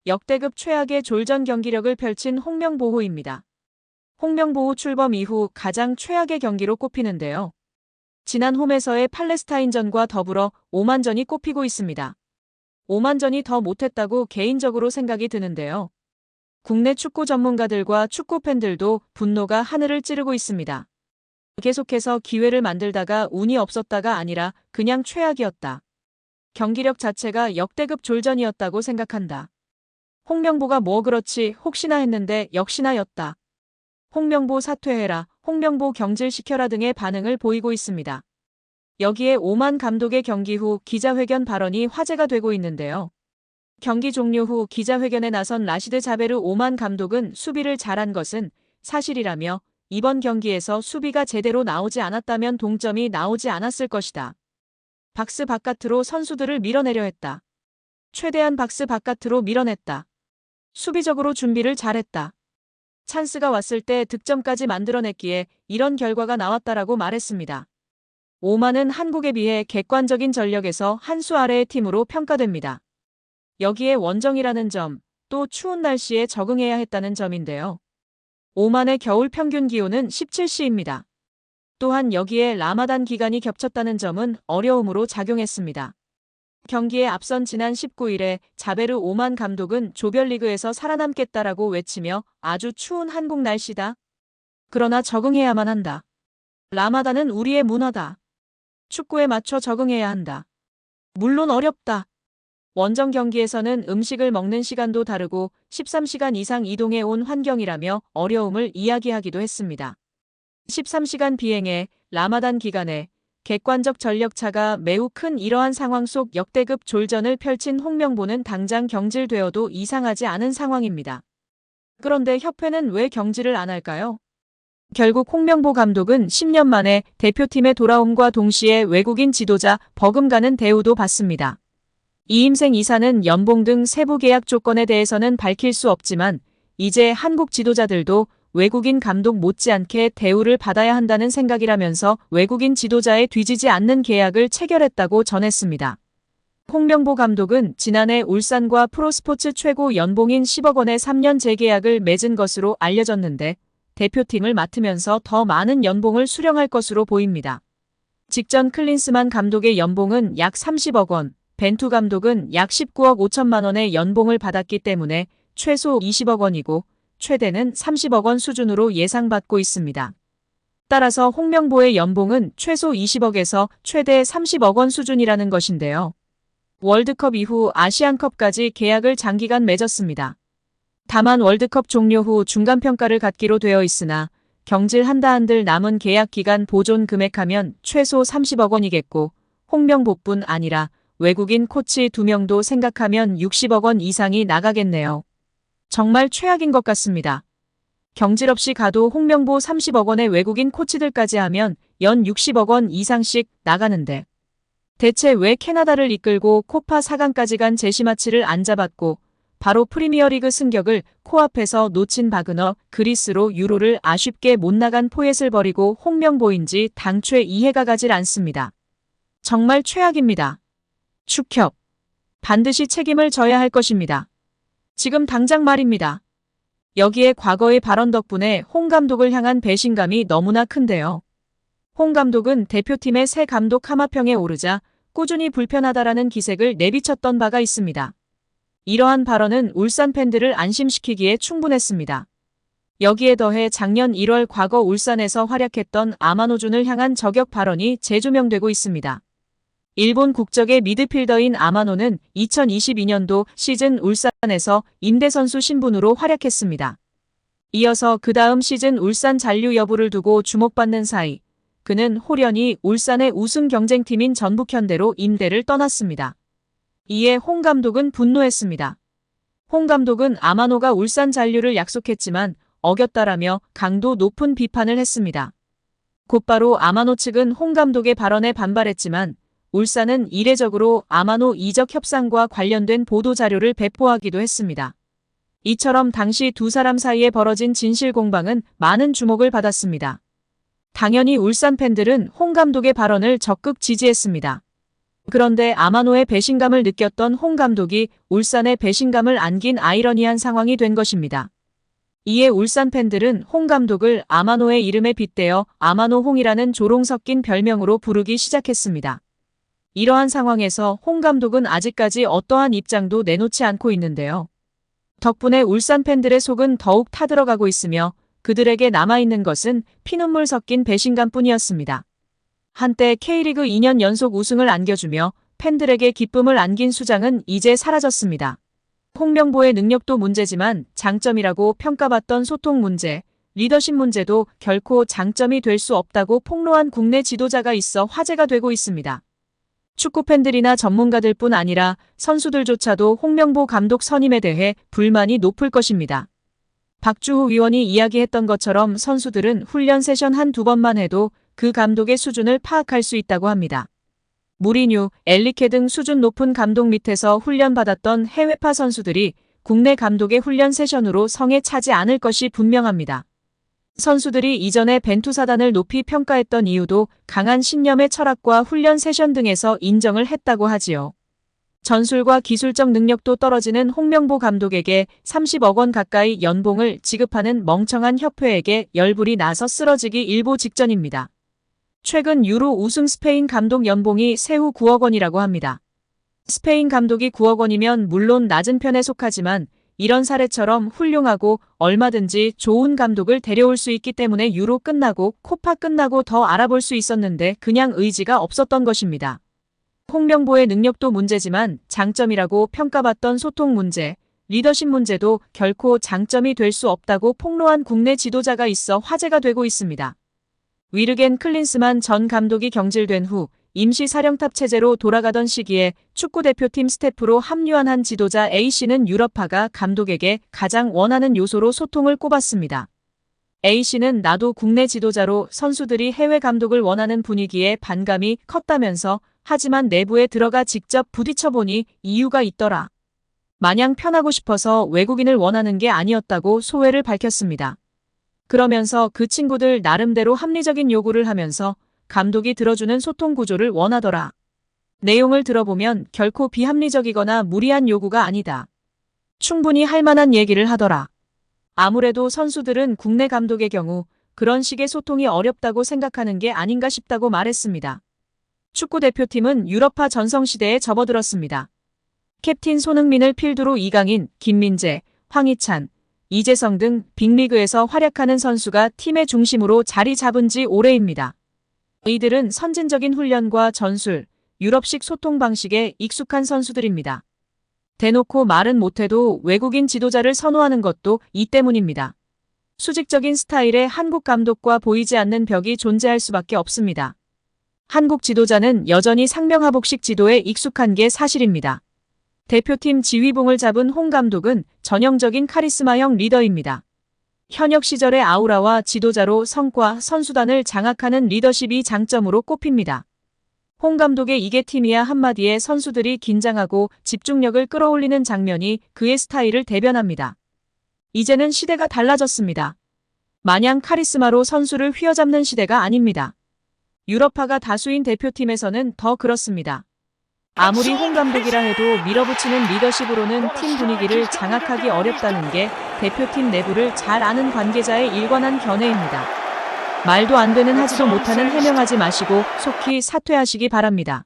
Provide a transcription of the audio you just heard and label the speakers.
Speaker 1: 역대급 최악의 졸전 경기력을 펼친 홍명보호입니다. 홍명보호 출범 이후 가장 최악의 경기로 꼽히는데요. 지난 홈에서의 팔레스타인전과 더불어 오만전이 꼽히고 있습니다. 오만전이 더 못했다고 개인적으로 생각이 드는데요. 국내 축구 전문가들과 축구 팬들도 분노가 하늘을 찌르고 있습니다. 계속해서 기회를 만들다가 운이 없었다가 아니라 그냥 최악이었다. 경기력 자체가 역대급 졸전이었다고 생각한다. 홍명보가 뭐 그렇지 혹시나 했는데 역시나였다. 홍명보 사퇴해라, 홍명보 경질시켜라 등의 반응을 보이고 있습니다. 여기에 오만 감독의 경기 후 기자회견 발언이 화제가 되고 있는데요. 경기 종료 후 기자회견에 나선 라시드 자베르 오만 감독은 수비를 잘한 것은 사실이라며 이번 경기에서 수비가 제대로 나오지 않았다면 동점이 나오지 않았을 것이다. 박스 바깥으로 선수들을 밀어내려 했다. 최대한 박스 바깥으로 밀어냈다. 수비적으로 준비를 잘했다. 찬스가 왔을 때 득점까지 만들어냈기에 이런 결과가 나왔다라고 말했습니다. 오만은 한국에 비해 객관적인 전력에서 한 수 아래의 팀으로 평가됩니다. 여기에 원정이라는 점, 또 추운 날씨에 적응해야 했다는 점인데요. 오만의 겨울 평균 기온은 17도입니다. 또한 여기에 라마단 기간이 겹쳤다는 점은 어려움으로 작용했습니다. 경기에 앞선 지난 19일에 자베르 오만 감독은 조별리그에서 살아남겠다라고 외치며 아주 추운 한국 날씨다. 그러나 적응해야만 한다. 라마단은 우리의 문화다. 축구에 맞춰 적응해야 한다. 물론 어렵다. 원정 경기에서는 음식을 먹는 시간도 다르고 13시간 이상 이동해 온 환경이라며 어려움을 이야기하기도 했습니다. 13시간 비행에 라마단 기간에 객관적 전력차가 매우 큰 이러한 상황 속 역대급 졸전을 펼친 홍명보는 당장 경질되어도 이상하지 않은 상황입니다. 그런데 협회는 왜 경질을 안 할까요? 결국 홍명보 감독은 10년 만에 대표팀에 돌아옴과 동시에 외국인 지도자 버금가는 대우도 받습니다. 이임생 이사는 연봉 등 세부 계약 조건에 대해서는 밝힐 수 없지만 이제 한국 지도자들도 외국인 감독 못지않게 대우를 받아야 한다는 생각이라면서 외국인 지도자에 뒤지지 않는 계약을 체결했다고 전했습니다. 홍명보 감독은 지난해 울산과 프로스포츠 최고 연봉인 10억 원의 3년 재계약을 맺은 것으로 알려졌는데 대표팀을 맡으면서 더 많은 연봉을 수령할 것으로 보입니다. 직전 클린스만 감독의 연봉은 약 30억 원, 벤투 감독은 약 19억 5천만 원의 연봉을 받았기 때문에 최소 20억 원이고 최대는 30억 원 수준으로 예상받고 있습니다. 따라서 홍명보의 연봉은 최소 20억에서 최대 30억 원 수준이라는 것인데요. 월드컵 이후 아시안컵까지 계약을 장기간 맺었습니다. 다만 월드컵 종료 후 중간평가를 갖기로 되어 있으나 경질한다 한들 남은 계약 기간 보존 금액하면 최소 30억 원이겠고 홍명보뿐 아니라 외국인 코치 2명도 생각하면 60억 원 이상이 나가겠네요. 정말 최악인 것 같습니다. 경질 없이 가도 홍명보 30억 원의 외국인 코치들까지 하면 연 60억 원 이상씩 나가는데 대체 왜 캐나다를 이끌고 코파 4강까지 간 제시마치를 안 잡았고 바로 프리미어리그 승격을 코앞에서 놓친 바그너 그리스로 유로를 아쉽게 못 나간 포엣을 버리고 홍명보인지 당최 이해가 가질 않습니다. 정말 최악입니다. 축협. 반드시 책임을 져야 할 것입니다. 지금 당장 말입니다. 여기에 과거의 발언 덕분에 홍 감독을 향한 배신감이 너무나 큰데요. 홍 감독은 대표팀의 새 감독 하마평에 오르자 꾸준히 불편하다라는 기색을 내비쳤던 바가 있습니다. 이러한 발언은 울산 팬들을 안심시키기에 충분했습니다. 여기에 더해 작년 1월 과거 울산에서 활약했던 아마노준을 향한 저격 발언이 재조명되고 있습니다. 일본 국적의 미드필더인 아마노는 2022년도 시즌 울산에서 임대선수 신분으로 활약했습니다. 이어서 그 다음 시즌 울산 잔류 여부를 두고 주목받는 사이 그는 홀연히 울산의 우승 경쟁팀인 전북현대로 임대를 떠났습니다. 이에 홍 감독은 분노했습니다. 홍 감독은 아마노가 울산 잔류를 약속했지만 어겼다라며 강도 높은 비판을 했습니다. 곧바로 아마노 측은 홍 감독의 발언에 반발했지만 울산은 이례적으로 아마노 이적 협상과 관련된 보도자료를 배포하기도 했습니다. 이처럼 당시 두 사람 사이에 벌어진 진실 공방은 많은 주목을 받았습니다. 당연히 울산 팬들은 홍 감독의 발언을 적극 지지했습니다. 그런데 아마노의 배신감을 느꼈던 홍 감독이 울산에 배신감을 안긴 아이러니한 상황이 된 것입니다. 이에 울산 팬들은 홍 감독을 아마노의 이름에 빗대어 아마노 홍이라는 조롱 섞인 별명으로 부르기 시작했습니다. 이러한 상황에서 홍 감독은 아직까지 어떠한 입장도 내놓지 않고 있는데요. 덕분에 울산 팬들의 속은 더욱 타들어가고 있으며 그들에게 남아있는 것은 피눈물 섞인 배신감뿐이었습니다. 한때 K리그 2년 연속 우승을 안겨주며 팬들에게 기쁨을 안긴 수장은 이제 사라졌습니다. 홍명보의 능력도 문제지만 장점이라고 평가받던 소통 문제, 리더십 문제도 결코 장점이 될 수 없다고 폭로한 국내 지도자가 있어 화제가 되고 있습니다. 축구 팬들이나 전문가들뿐 아니라 선수들조차도 홍명보 감독 선임에 대해 불만이 높을 것입니다. 박주호 위원이 이야기했던 것처럼 선수들은 훈련 세션 한두 번만 해도 그 감독의 수준을 파악할 수 있다고 합니다. 무리뉴, 엘리케 등 수준 높은 감독 밑에서 훈련받았던 해외파 선수들이 국내 감독의 훈련 세션으로 성에 차지 않을 것이 분명합니다. 선수들이 이전에 벤투사단을 높이 평가했던 이유도 강한 신념의 철학과 훈련 세션 등에서 인정을 했다고 하지요. 전술과 기술적 능력도 떨어지는 홍명보 감독에게 30억 원 가까이 연봉을 지급하는 멍청한 협회에게 열불이 나서 쓰러지기 일보 직전입니다. 최근 유로 우승 스페인 감독 연봉이 세후 9억 원이라고 합니다. 스페인 감독이 9억 원이면 물론 낮은 편에 속하지만 이런 사례처럼 훌륭하고 얼마든지 좋은 감독을 데려올 수 있기 때문에 유로 끝나고 코파 끝나고 더 알아볼 수 있었는데 그냥 의지가 없었던 것입니다. 홍명보의 능력도 문제지만 장점이라고 평가받던 소통 문제, 리더십 문제도 결코 장점이 될 수 없다고 폭로한 국내 지도자가 있어 화제가 되고 있습니다. 위르겐 클린스만 전 감독이 경질된 후 임시 사령탑 체제로 돌아가던 시기에 축구대표팀 스태프로 합류한 한 지도자 A씨는 유럽파가 감독에게 가장 원하는 요소로 소통을 꼽았습니다. A씨는 나도 국내 지도자로 선수들이 해외 감독을 원하는 분위기에 반감이 컸다면서 하지만 내부에 들어가 직접 부딪혀보니 이유가 있더라. 마냥 편하고 싶어서 외국인을 원하는 게 아니었다고 소회를 밝혔습니다. 그러면서 그 친구들 나름대로 합리적인 요구를 하면서 감독이 들어주는 소통 구조를 원하더라. 내용을 들어보면 결코 비합리적이거나 무리한 요구가 아니다. 충분히 할 만한 얘기를 하더라. 아무래도 선수들은 국내 감독의 경우 그런 식의 소통이 어렵다고 생각하는 게 아닌가 싶다고 말했습니다. 축구대표팀은 유럽파 전성시대에 접어들었습니다. 캡틴 손흥민을 필두로 이강인, 김민재, 황희찬, 이재성 등 빅리그에서 활약하는 선수가 팀의 중심으로 자리 잡은 지 오래입니다. 이들은 선진적인 훈련과 전술, 유럽식 소통 방식에 익숙한 선수들입니다. 대놓고 말은 못해도 외국인 지도자를 선호하는 것도 이 때문입니다. 수직적인 스타일의 한국 감독과 보이지 않는 벽이 존재할 수밖에 없습니다. 한국 지도자는 여전히 상명하복식 지도에 익숙한 게 사실입니다. 대표팀 지휘봉을 잡은 홍 감독은 전형적인 카리스마형 리더입니다. 현역 시절의 아우라와 지도자로 성과, 선수단을 장악하는 리더십이 장점으로 꼽힙니다. 홍 감독의 이게 팀이야 한마디에 선수들이 긴장하고 집중력을 끌어올리는 장면이 그의 스타일을 대변합니다. 이제는 시대가 달라졌습니다. 마냥 카리스마로 선수를 휘어잡는 시대가 아닙니다. 유럽파가 다수인 대표팀에서는 더 그렇습니다. 아무리 홍 감독이라 해도 밀어붙이는 리더십으로는 팀 분위기를 장악하기 어렵다는 게 대표팀 내부를 잘 아는 관계자의 일관한 견해입니다. 말도 안 되는 하지도 못하는 해명하지 마시고 속히 사퇴하시기 바랍니다.